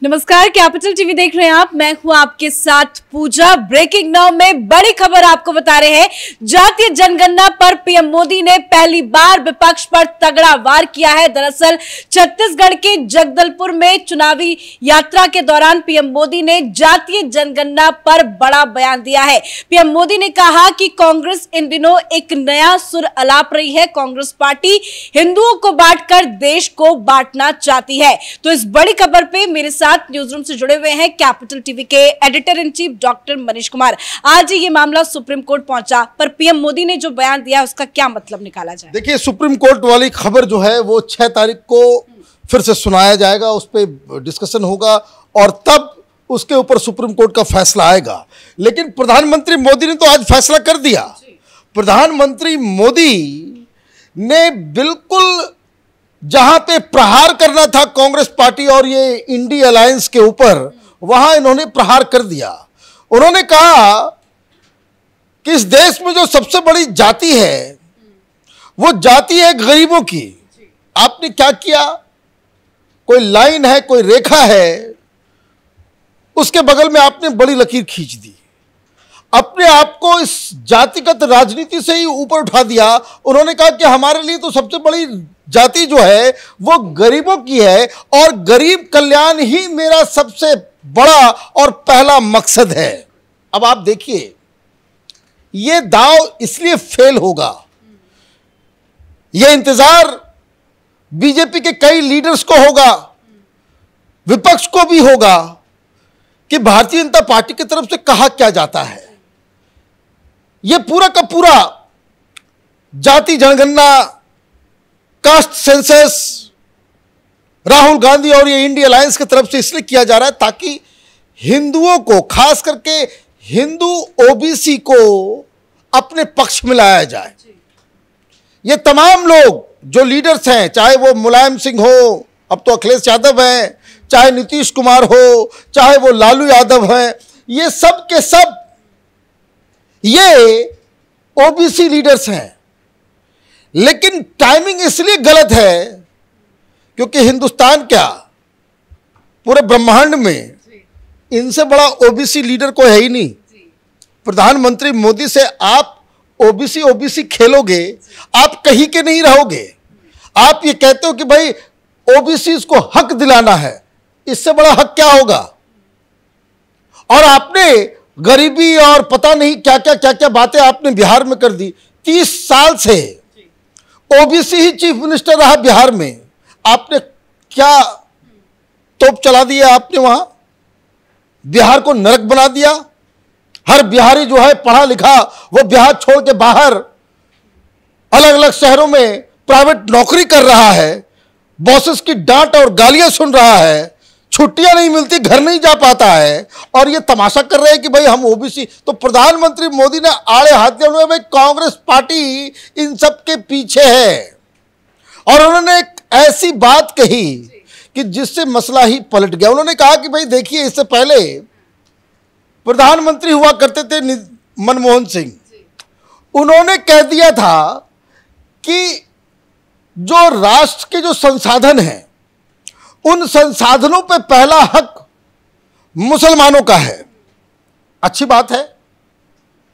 नमस्कार, capital TV देख रहे हैं आप। मैं हूं आपके साथ पूजा। ब्रेकिंग नाउ में बड़ी खबर आपको बता रहे हैं। जातीय जनगणना पर पीएम मोदी ने पहली बार विपक्ष पर तगड़ा वार किया है। दरअसल छत्तीसगढ़ के जगदलपुर में चुनावी यात्रा के दौरान पीएम मोदी ने जातीय जनगणना पर बड़ा बयान दिया है। पीएम मोदी ने कहा कि कांग्रेस इन दिनों एक नया सुर अलाप रही है। कांग्रेस पार्टी हिंदुओं को बांटकर देश को बांटना चाहती है। तो इस बड़ी खबर पे मेरे साथ न्यूज रूम से जुड़े हुए हैं कैपिटल टीवी के editor in chief doctor Manish Kumar. आज ये मामला सुप्रीम कोर्ट पहुंचा, पर पीएम मोदी ने जो बयान दिया उसका क्या मतलब निकाला जाए? देखिए, सुप्रीम कोर्ट वाली खबर जो है वो 6 तारीख को फिर से सुनाया जाएगा, उस पर डिस्कशन होगा और तब उसके ऊपर सुप्रीम कोर्ट का फैसला आएगा। लेकिन प्रधानमंत्री मोदी ने तो आज फैसला कर दिया। प्रधानमंत्री मोदी ने बिल्कुल जहां पे प्रहार करना था कांग्रेस पार्टी और ये इंडी अलायंस के ऊपर, वहां इन्होंने प्रहार कर दिया। उन्होंने कहा कि इस देश में जो सबसे बड़ी जाति है वो जाति है गरीबों की। आपने क्या किया? कोई लाइन है, कोई रेखा है, उसके बगल में आपने बड़ी लकीर खींच दी। अपने आप को इस जातिगत राजनीति से ही ऊपर उठा दिया। उन्होंने कहा कि हमारे लिए तो सबसे बड़ी जाति जो है वो गरीबों की है और गरीब कल्याण ही मेरा सबसे बड़ा और पहला मकसद है। अब आप देखिए, ये दांव इसलिए फेल होगा, यह इंतजार बीजेपी के कई लीडर्स को होगा, विपक्ष को भी होगा कि भारतीय जनता पार्टी की तरफ से कहा क्या जाता है। यह पूरा का पूरा जाति जनगणना, कास्ट सेंसस राहुल गांधी और ये इंडिया अलायंस की तरफ से इसलिए किया जा रहा है ताकि हिंदुओं को, खास करके हिंदू ओबीसी को अपने पक्ष में लाया जाए। ये तमाम लोग जो लीडर्स हैं, चाहे वो मुलायम सिंह हो, अब तो अखिलेश यादव हैं, चाहे नीतीश कुमार हो, चाहे वो लालू यादव हैं, ये सब के सब ये ओबीसी लीडर्स हैं। लेकिन टाइमिंग इसलिए गलत है क्योंकि हिंदुस्तान क्या, पूरे ब्रह्मांड में इनसे बड़ा ओबीसी लीडर कोई है ही नहीं। प्रधानमंत्री मोदी से आप ओबीसी खेलोगे, आप कहीं के नहीं रहोगे। आप ये कहते हो कि भाई ओबीसी को हक दिलाना है, इससे बड़ा हक क्या होगा? और आपने गरीबी और पता नहीं क्या क्या बातें आपने बिहार में कर दी। 30 साल से ओबीसी ही चीफ मिनिस्टर रहा बिहार में। आपने क्या तोप चला दिया? आपने वहां बिहार को नरक बना दिया। हर बिहारी जो है पढ़ा लिखा, वो बिहार छोड़ के बाहर अलग अलग शहरों में प्राइवेट नौकरी कर रहा है, बॉसेस की डांट और गालियां सुन रहा है, छुट्टियां नहीं मिलती, घर नहीं जा पाता है, और ये तमाशा कर रहे हैं कि भाई हम ओबीसी। तो प्रधानमंत्री मोदी ने आड़े हाथ दिया। भाई कांग्रेस पार्टी इन सब के पीछे है और उन्होंने एक ऐसी बात कही कि जिससे मसला ही पलट गया। उन्होंने कहा कि भाई देखिए, इससे पहले प्रधानमंत्री हुआ करते थे मनमोहन सिंह, उन्होंने कह दिया था कि जो राष्ट्र के जो संसाधन हैं, उन संसाधनों पे पहला हक मुसलमानों का है। अच्छी बात है,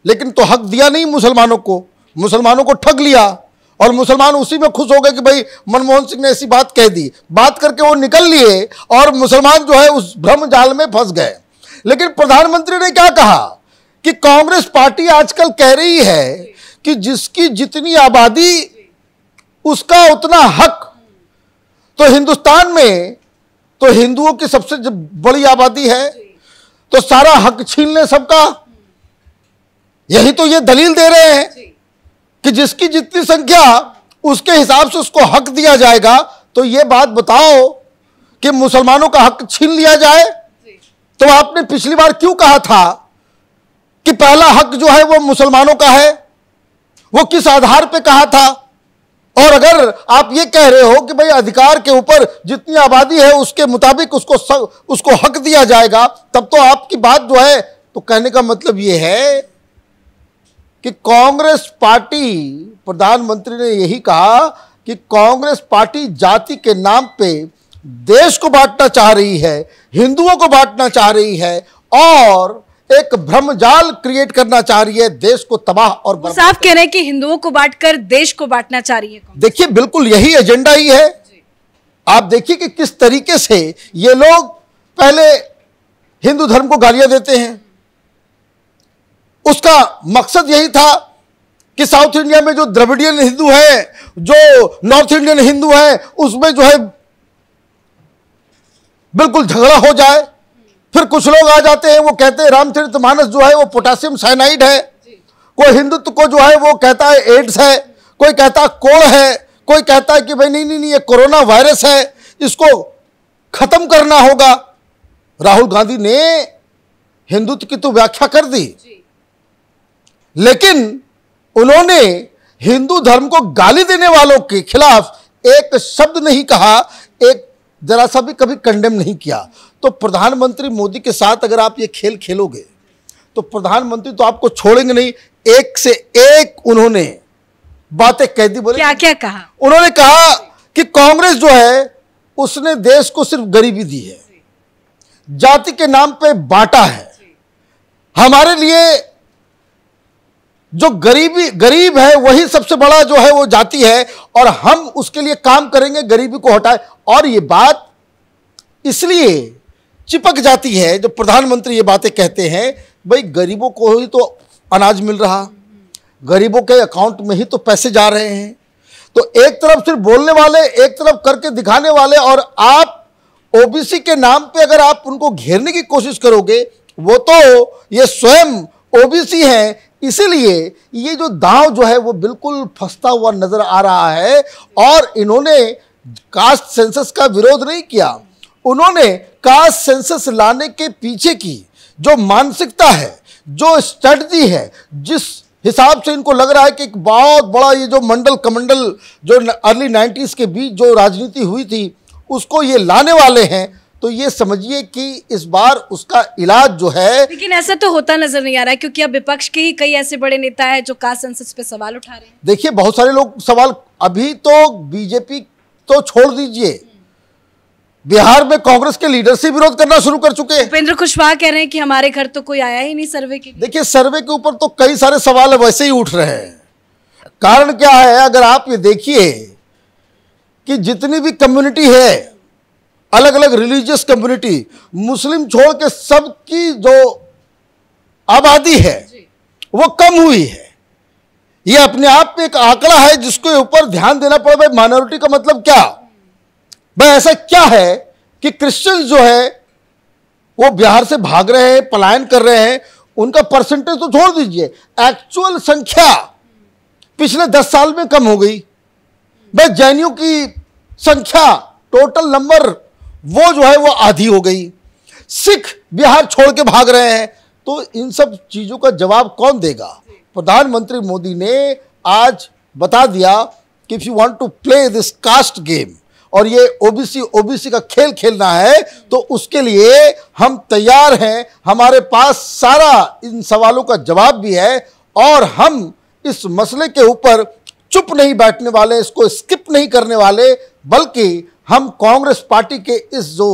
लेकिन तो हक दिया नहीं मुसलमानों को ठग लिया और मुसलमान उसी में खुश हो गए कि भाई मनमोहन सिंह ने ऐसी बात कह दी। बात करके वो निकल लिए और मुसलमान जो है उस भ्रम जाल में फंस गए। लेकिन प्रधानमंत्री ने क्या कहा कि कांग्रेस पार्टी आजकल कह रही है कि जिसकी जितनी आबादी उसका उतना हक। तो हिंदुस्तान में तो हिंदुओं की सबसे बड़ी आबादी है, तो सारा हक छीन ले सबका। यही तो ये दलील दे रहे हैं कि जिसकी जितनी संख्या उसके हिसाब से उसको हक दिया जाएगा। तो ये बात बताओ कि मुसलमानों का हक छीन लिया जाए? तो आपने पिछली बार क्यों कहा था कि पहला हक जो है वो मुसलमानों का है? वो किस आधार पे कहा था? और अगर आप ये कह रहे हो कि भाई अधिकार के ऊपर जितनी आबादी है उसके मुताबिक उसको हक दिया जाएगा, तब तो आपकी बात जो है, तो कहने का मतलब ये है कि कांग्रेस पार्टी, प्रधानमंत्री ने यही कहा कि कांग्रेस पार्टी जाति के नाम पे देश को बांटना चाह रही है, हिंदुओं को बांटना चाह रही है और एक भ्रमजाल क्रिएट करना चाह रही है, देश को तबाह और बर्बाद। साफ कह रहे हैं कि हिंदुओं को बांटकर देश को बांटना चाह रही है। देखिए, बिल्कुल यही एजेंडा ही है। आप देखिए कि किस तरीके से ये लोग पहले हिंदू धर्म को गालियां देते हैं। उसका मकसद यही था कि साउथ इंडिया में जो द्रविडियन हिंदू है, जो नॉर्थ इंडियन हिंदू है, उसमें जो है बिल्कुल झगड़ा हो जाए। फिर कुछ लोग आ जाते हैं, वो कहते हैं रामचरितमानस जो है वो पोटेशियम साइनाइड है। कोई हिंदुत्व को जो है वो कहता है एड्स है, कोई कहता है कोड़ है, कोई कहता है कि भाई नहीं नहीं नहीं ये कोरोना वायरस है, इसको खत्म करना होगा। राहुल गांधी ने हिंदुत्व की तो व्याख्या कर दी, लेकिन उन्होंने हिंदू धर्म को गाली देने वालों के खिलाफ एक शब्द नहीं कहा, एक जरा सा भी कभी कंडेम नहीं किया। तो प्रधानमंत्री मोदी के साथ अगर आप ये खेल खेलोगे तो प्रधानमंत्री तो आपको छोड़ेंगे नहीं। एक से एक उन्होंने बातें कह दी। बोले क्या क्या कहा? उन्होंने कहा कि कांग्रेस जो है उसने देश को सिर्फ गरीबी दी है, जाति के नाम पे बांटा है। हमारे लिए जो गरीब है वही सबसे बड़ा जो है वो जाति है और हम उसके लिए काम करेंगे, गरीबी को हटाए। और ये बात इसलिए चिपक जाती है जो प्रधानमंत्री ये बातें कहते हैं, भाई गरीबों को ही तो अनाज मिल रहा, गरीबों के अकाउंट में ही तो पैसे जा रहे हैं। तो एक तरफ सिर्फ बोलने वाले, एक तरफ करके दिखाने वाले, और आप ओबीसी के नाम पे अगर आप उनको घेरने की कोशिश करोगे, वो तो ये स्वयं ओबीसी हैं। इसीलिए ये जो दांव जो है वो बिल्कुल फंसता हुआ नजर आ रहा है। और इन्होंने कास्ट सेंसस का विरोध नहीं किया, उन्होंने कास्ट सेंसस लाने के पीछे की जो मानसिकता है, जो स्ट्रेटजी है, जिस हिसाब से इनको लग रहा है कि एक बहुत बड़ा ये जो मंडल कमंडल जो अर्ली 90s के बीच जो राजनीति हुई थी उसको ये लाने वाले हैं, तो ये समझिए कि इस बार उसका इलाज जो है। लेकिन ऐसा तो होता नजर नहीं आ रहा है, क्योंकि अब विपक्ष के ही कई ऐसे बड़े नेता हैं जो कास्ट सेंसस पे सवाल उठा रहे हैं। देखिए, बहुत सारे लोग सवाल, अभी तो बीजेपी तो छोड़ दीजिए, बिहार में कांग्रेस के लीडर से विरोध करना शुरू कर चुके हैं। उपेंद्र कुशवाहा कह रहे हैं कि हमारे घर तो कोई आया ही नहीं सर्वे के लिए। देखिए, सर्वे के ऊपर तो कई सारे सवाल वैसे ही उठ रहे हैं। कारण क्या है, अगर आप ये देखिए कि जितनी भी कम्युनिटी है, अलग अलग रिलीजियस कम्युनिटी, मुस्लिम छोड़ के सबकी जो आबादी है वो कम हुई है। ये अपने आप में एक आंकड़ा है जिसके ऊपर ध्यान देना पड़े। भाई माइनॉरिटी का मतलब क्या? भाई ऐसा क्या है कि क्रिश्चियंस जो है वो बिहार से भाग रहे हैं, पलायन कर रहे हैं, उनका परसेंटेज तो छोड़ दीजिए, एक्चुअल संख्या पिछले 10 साल में कम हो गई। भाई जैनियों की संख्या, टोटल नंबर वो जो है वो आधी हो गई। सिख बिहार छोड़ के भाग रहे हैं। तो इन सब चीजों का जवाब कौन देगा? प्रधानमंत्री मोदी ने आज बता दिया कि if you want to play this caste game और ये ओबीसी का खेल खेलना है तो उसके लिए हम तैयार हैं। हमारे पास सारा इन सवालों का जवाब भी है और हम इस मसले के ऊपर चुप नहीं बैठने वाले, इसको स्किप नहीं करने वाले, बल्कि हम कांग्रेस पार्टी के इस जो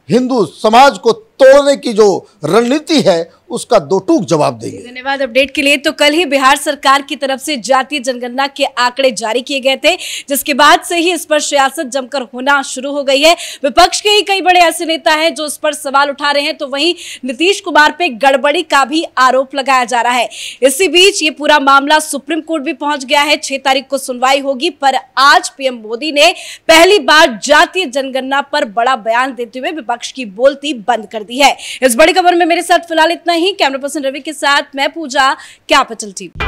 हिंदू समाज को तोड़ने की जो रणनीति है उसका दो टूक जवाब देंगे। धन्यवाद अपडेट के लिए। तो कल ही बिहार सरकार की तरफ से जातीय जनगणना के आंकड़े जारी किए गए थे, जिसके बाद से ही इस पर सियासत जमकर होना शुरू हो गई है। विपक्ष के ही कई बड़े ऐसे नेता हैं जो इस पर सवाल उठा रहे हैं, तो वहीं नीतीश कुमार पे गड़बड़ी का भी आरोप लगाया जा रहा है। इसी बीच ये पूरा मामला सुप्रीम कोर्ट भी पहुंच गया है। 6 तारीख को सुनवाई होगी, पर आज पीएम मोदी ने पहली बार जातीय जनगणना पर बड़ा बयान देते हुए विपक्ष की बोलती बंद कर दी है। इस बड़ी खबर में मेरे साथ फिलहाल इतना ही। कैमरा पर्सन रवि के साथ मैं पूजा, कैपिटल टीवी।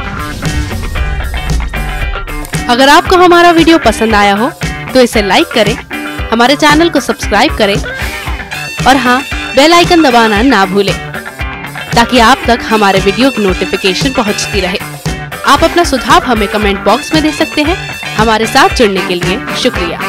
अगर आपको हमारा वीडियो पसंद आया हो तो इसे लाइक करें, हमारे चैनल को सब्सक्राइब करें और हाँ, बेल आइकन दबाना ना भूलें ताकि आप तक हमारे वीडियो की नोटिफिकेशन पहुंचती रहे। आप अपना सुझाव हमें कमेंट बॉक्स में दे सकते हैं। हमारे साथ जुड़ने के लिए शुक्रिया।